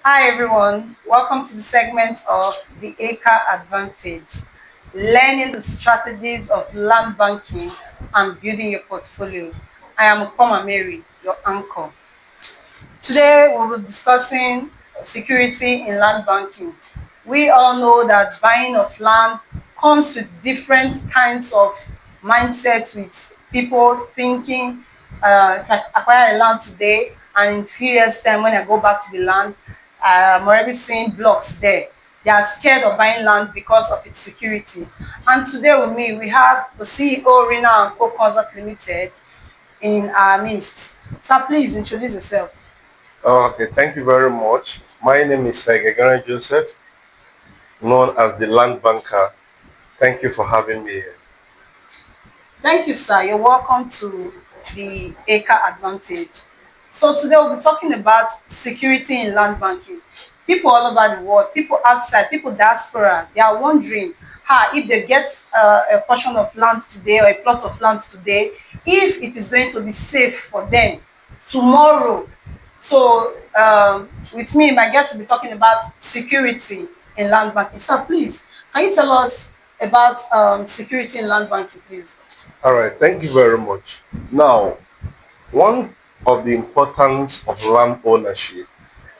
Hi everyone, welcome to the segment of the Acre Advantage, learning the strategies of land banking and building your portfolio. I am Ukoma Mary, your anchor. Today we'll be discussing security in land banking. We all know that buying of land comes with different kinds of mindset with people thinking if I acquire a land today and in a few years time when I go back to the land, I'm already seeing blocks there. They are scared of buying land because of its security. And today with me, we have the CEO, Rina&Co Consult Limited in our midst. So please introduce yourself. Okay, thank you very much. My name is Gegana Joseph, known as the Land Banker. Thank you for having me here. Thank you, sir. You're welcome to the Acre Advantage. So today we'll be talking about security in land banking. People all over the world, people outside, people diaspora, they are wondering how if they get a portion of land today or a plot of land today, if it is going to be safe for them tomorrow. So with me, my guest will be talking about security in land banking. So please, can you tell us about security in land banking, please? All right, thank you very much. Now, one of the importance of land ownership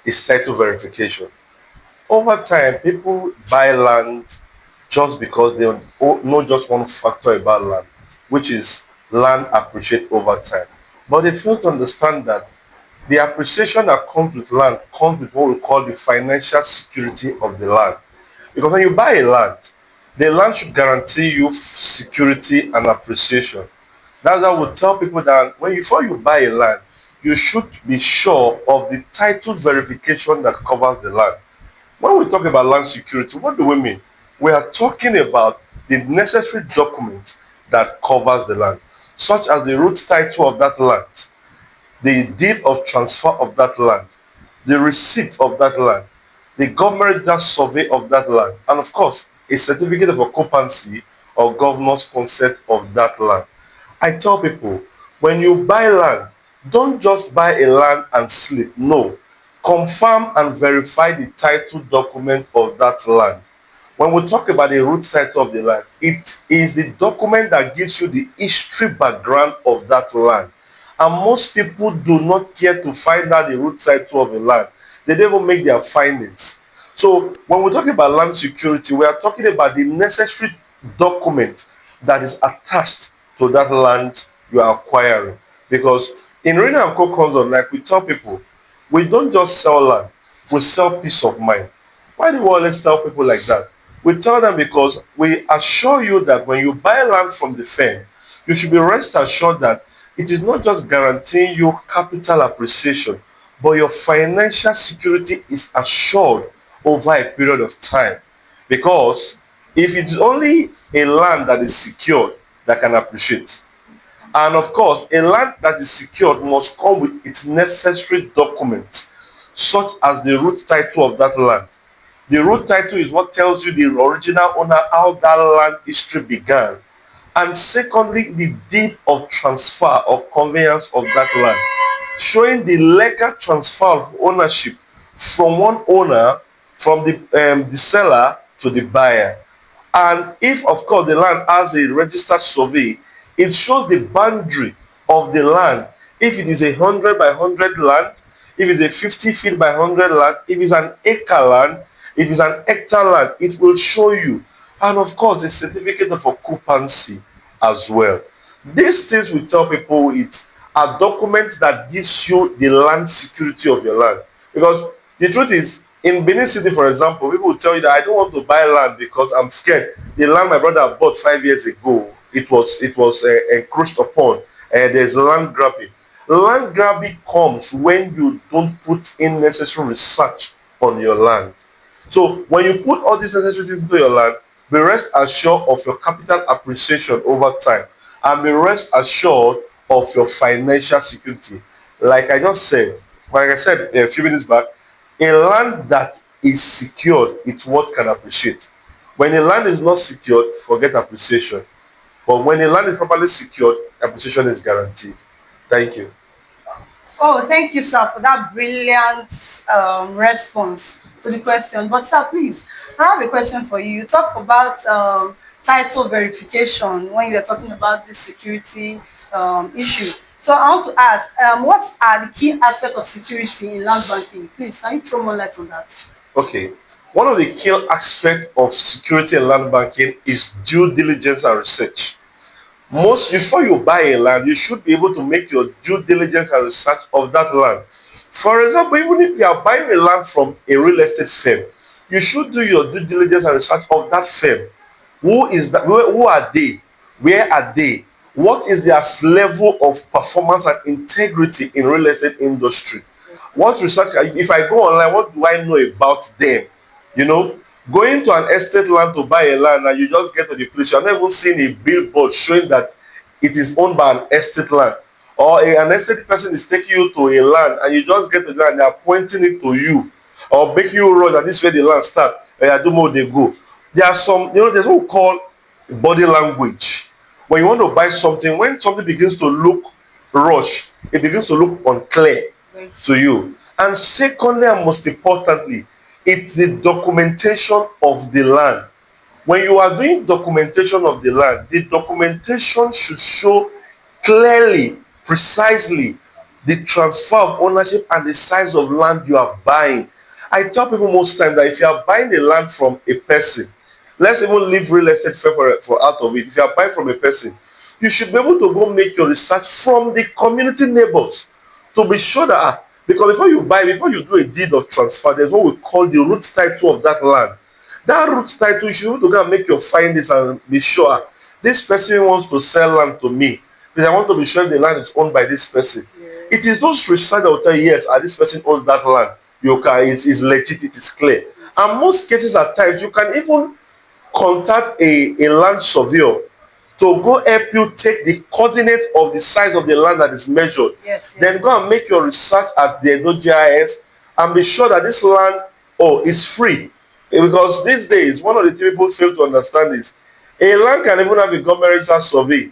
is title verification. Over time, people buy land just because they know just one factor about land, which is land appreciate over time. But they fail to understand that the appreciation that comes with land comes with what we call the financial security of the land. Because when you buy a land, the land should guarantee you security and appreciation. That's why we tell people that before you buy a land, you should be sure of the title verification that covers the land. When we talk about land security, what do we mean? We are talking about the necessary document that covers the land, such as the root title of that land, the deed of transfer of that land, the receipt of that land, the government survey of that land, and of course, a certificate of occupancy or governor's consent of that land. I tell people, when you buy land, don't just buy a land and sleep. No. Confirm and verify the title document of that land. When we talk about the root title of the land, it is the document that gives you the history background of that land. And most people do not care to find out the root title of a land. They don't even make their findings. So when we're talking about land security, we are talking about the necessary document that is attached to that land you are acquiring. Because in Rina&Co Consult, like we tell people, we don't just sell land, we sell peace of mind. Why do we always tell people like that? We tell them because we assure you that when you buy land from the firm, you should be rest assured that it is not just guaranteeing you capital appreciation, but your financial security is assured over a period of time. Because if it's only a land that is secured that can appreciate, and of course, a land that is secured must come with its necessary documents, such as the root title of that land. The root title is what tells you the original owner, how that land history began. And secondly, the deed of transfer or conveyance of that land, showing the legal transfer of ownership from one owner, from the seller to the buyer. And if, of course, the land has a registered survey, it shows the boundary of the land. If it is 100 by 100 land, if it's a 50 feet by 100 land, if it's an acre land, if it's an hectare land, it will show you. And of course, a certificate of occupancy as well. These things we tell people it's a document that gives you the land security of your land. Because the truth is, in Benin City, for example, people will tell you that I don't want to buy land because I'm scared. The land my brother bought 5 years ago, it was encroached upon. There's land grabbing. Land grabbing comes when you don't put in necessary research on your land. So when you put all these necessary things into your land, be rest assured of your capital appreciation over time, and be rest assured of your financial security. Like I said a few minutes back, a land that is secured, it's what can appreciate. When a land is not secured, forget appreciation. But when a land is properly secured, appreciation is guaranteed. Thank you. Oh, thank you, sir, for that brilliant response to the question. But, sir, please, I have a question for you. You talk about title verification when you are talking about this security issue. So, I want to ask, what are the key aspects of security in land banking? Please, can you throw more light on that? Okay. One of the key aspects of security and land banking is due diligence and research. Most before you buy a land, you should be able to make your due diligence and research of that land. For example, even if you are buying a land from a real estate firm, you should do your due diligence and research of that firm. Who is that? Who are they? Where are they? What is their level of performance and integrity in real estate industry? What research? If I go online, what do I know about them? You know, going to an estate land to buy a land and you just get to the place, you're not even seeing a billboard showing that it is owned by an estate land, or an estate person is taking you to a land and you just get to the land and they are pointing it to you or making you rush and this is where the land start and I do more they go. There are some, there's what we call body language. When you want to buy something, when something begins to look rush, it begins to look unclear to you. And secondly, and most importantly, it's the documentation of the land. When you are doing documentation of the land, the documentation should show clearly, precisely, the transfer of ownership and the size of land you are buying. I tell people most times that if you are buying a land from a person, let's even leave real estate for out of it. If you are buying from a person, you should be able to go make your research from the community neighbors to be sure that because before you do a deed of transfer, there's what we call the root title of that land. That root title, you should to go and make your findings and be sure this person wants to sell land to me because I want to be sure the land is owned by this person. It is those research that will tell you yes, this person owns that land. You can is legit, it is clear. And most cases at times you can even contact a land surveyor to go help you take the coordinate of the size of the land that is measured. Yes, Then yes. go and make your research at the Edo GIS and be sure that this land is free. Because these days, one of the things people fail to understand is a land can even have a government registered survey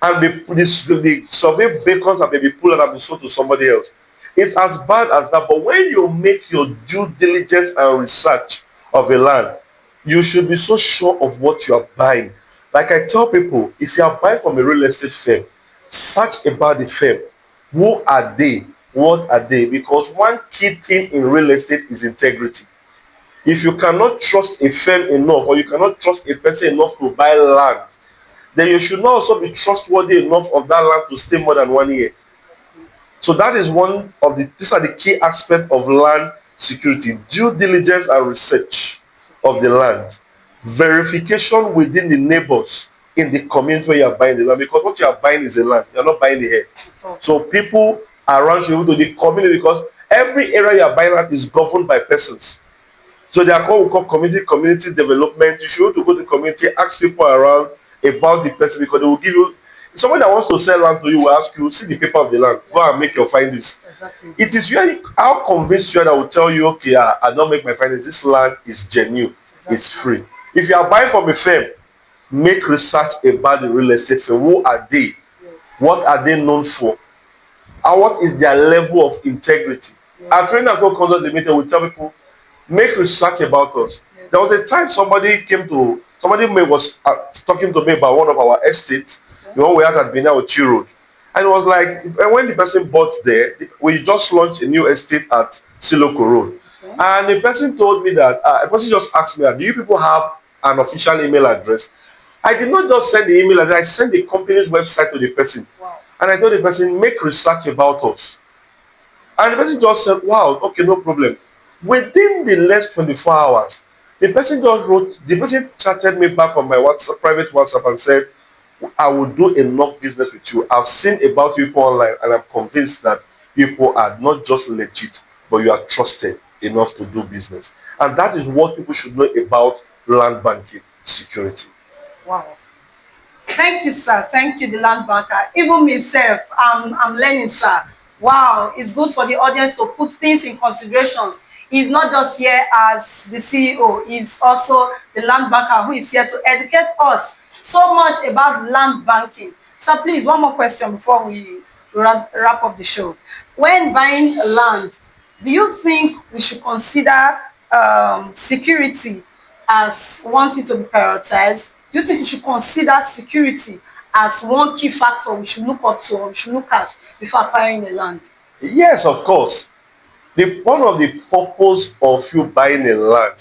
and the survey beacons and maybe pulled and be sold to somebody else. It's as bad as that. But when you make your due diligence and research of a land, you should be so sure of what you are buying. Like I tell people, if you are buying from a real estate firm, search about the firm. Who are they? What are they? Because one key thing in real estate is integrity. If you cannot trust a firm enough or you cannot trust a person enough to buy land, then you should not also be trustworthy enough of that land to stay more than 1 year. So that is one of these are the key aspects of land security: due diligence and research of the land, verification within the neighbors in the community where you are buying the land, because what you are buying is a land, you are not buying the air. So people around you, to the community, because every area you are buying at is governed by persons. So they are called, we call community development. You should to go to the community, ask people around about the person, because they will give you. Someone that wants to sell land to you will ask you, see the paper of the land, go and make your findings. Exactly. It is really how convinced you are that will tell you, okay, I don't make my findings. This land is genuine, it's free. If you are buying from a firm, make research about the real estate firm. Who are they? Yes. What are they known for? And what is their level of integrity? Yes. At Rina&Co Consult Limited, we tell people, make research about us. Yes. There was a time somebody was talking to me about one of our estates, the one we had at Benin Ochi Road. And it was like, and when the person bought there, we just launched a new estate at Siloko Road. Okay. And the person told me that, a person just asked me, do you people have an official email address? I did not just send the email address, I sent the company's website to the person. Wow. And I told the person, make research about us. And the person just said, wow, okay, no problem. Within the next 24 hours, the person chatted me back on my WhatsApp, private WhatsApp, and said, I will do enough business with you. I've seen about people online and I'm convinced that people are not just legit, but you are trusted enough to do business. And that is what people should know about land banking security. Wow. Thank you, sir. Thank you, the land banker. Even myself, I'm learning, sir. Wow, it's good for the audience to put things in consideration. He's not just here as the CEO, he's also the land banker who is here to educate us so much about land banking. So please, one more question before we wrap up the show. When buying land, do you think we should consider security as one thing to be prioritized? Do you think we should consider security as one key factor we should look up to or we should look at before acquiring a land? Yes, of course. One of the purpose of you buying a land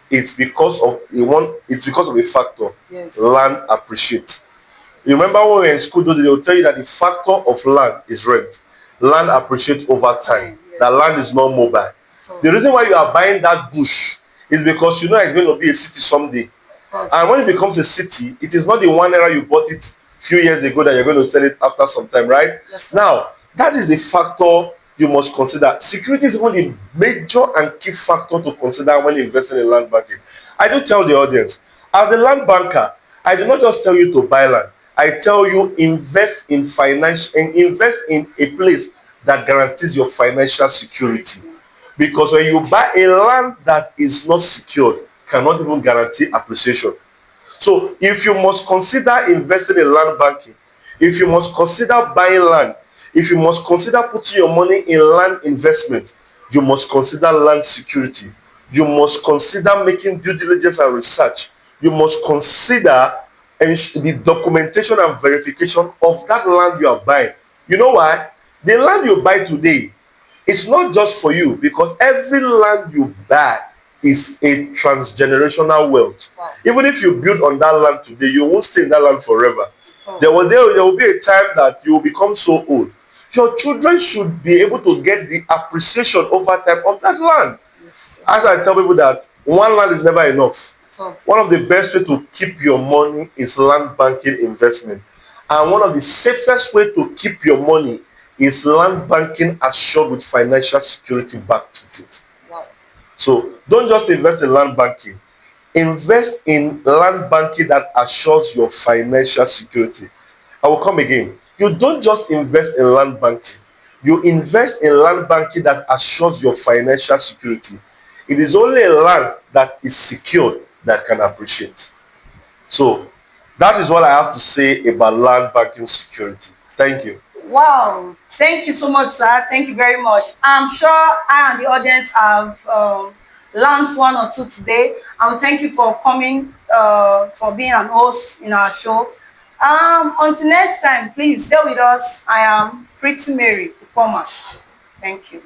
is because of it's because of a factor. Yes. Land appreciates. You remember when we were in school, though, they will tell you that the factor of land is rent. Land appreciates over time. Time, yes. That land is not mobile. So, The reason why you are buying that bush is because you know it's going to be a city someday. of And course. when it becomes a city, it is not the one era you bought it few years ago that you're going to sell it after some time, right? Yes, sir. Now, that is the factor you must consider. Security is one of the major and key factor to consider when investing in land banking. I do tell the audience, as a land banker, I do not just tell you to buy land. I tell you invest in finance and invest in a place that guarantees your financial security. Because when you buy a land that is not secured, cannot even guarantee appreciation. So if you must consider investing in land banking, if you must consider buying land, if you must consider putting your money in land investment, you must consider land security. You must consider making due diligence and research. You must consider the documentation and verification of that land you are buying. You know why? The land you buy today, it's not just for you, because every land you buy is a transgenerational wealth. Wow. Even if you build on that land today, you won't stay in that land forever. Oh. There will be a time that you will become so old. Your children should be able to get the appreciation over time of that land. Yes. As I tell people that one land is never enough. So, One of the best way to keep your money is land banking investment. And one of the safest way to keep your money is land banking assured with financial security backed with it. wow. So don't just invest in land banking. Invest in land banking that assures your financial security. I will come again. You don't just invest in land banking. You invest in land banking that assures your financial security. It is only a land that is secured that can appreciate. So that is what I have to say about land banking security. Thank you. Wow. Thank you so much, sir. Thank you very much. I'm sure I and the audience have learned one or two today. And thank you for coming, for being an host in our show. Until next time, please stay with us. I am Pretty Mary Upoma. Thank you.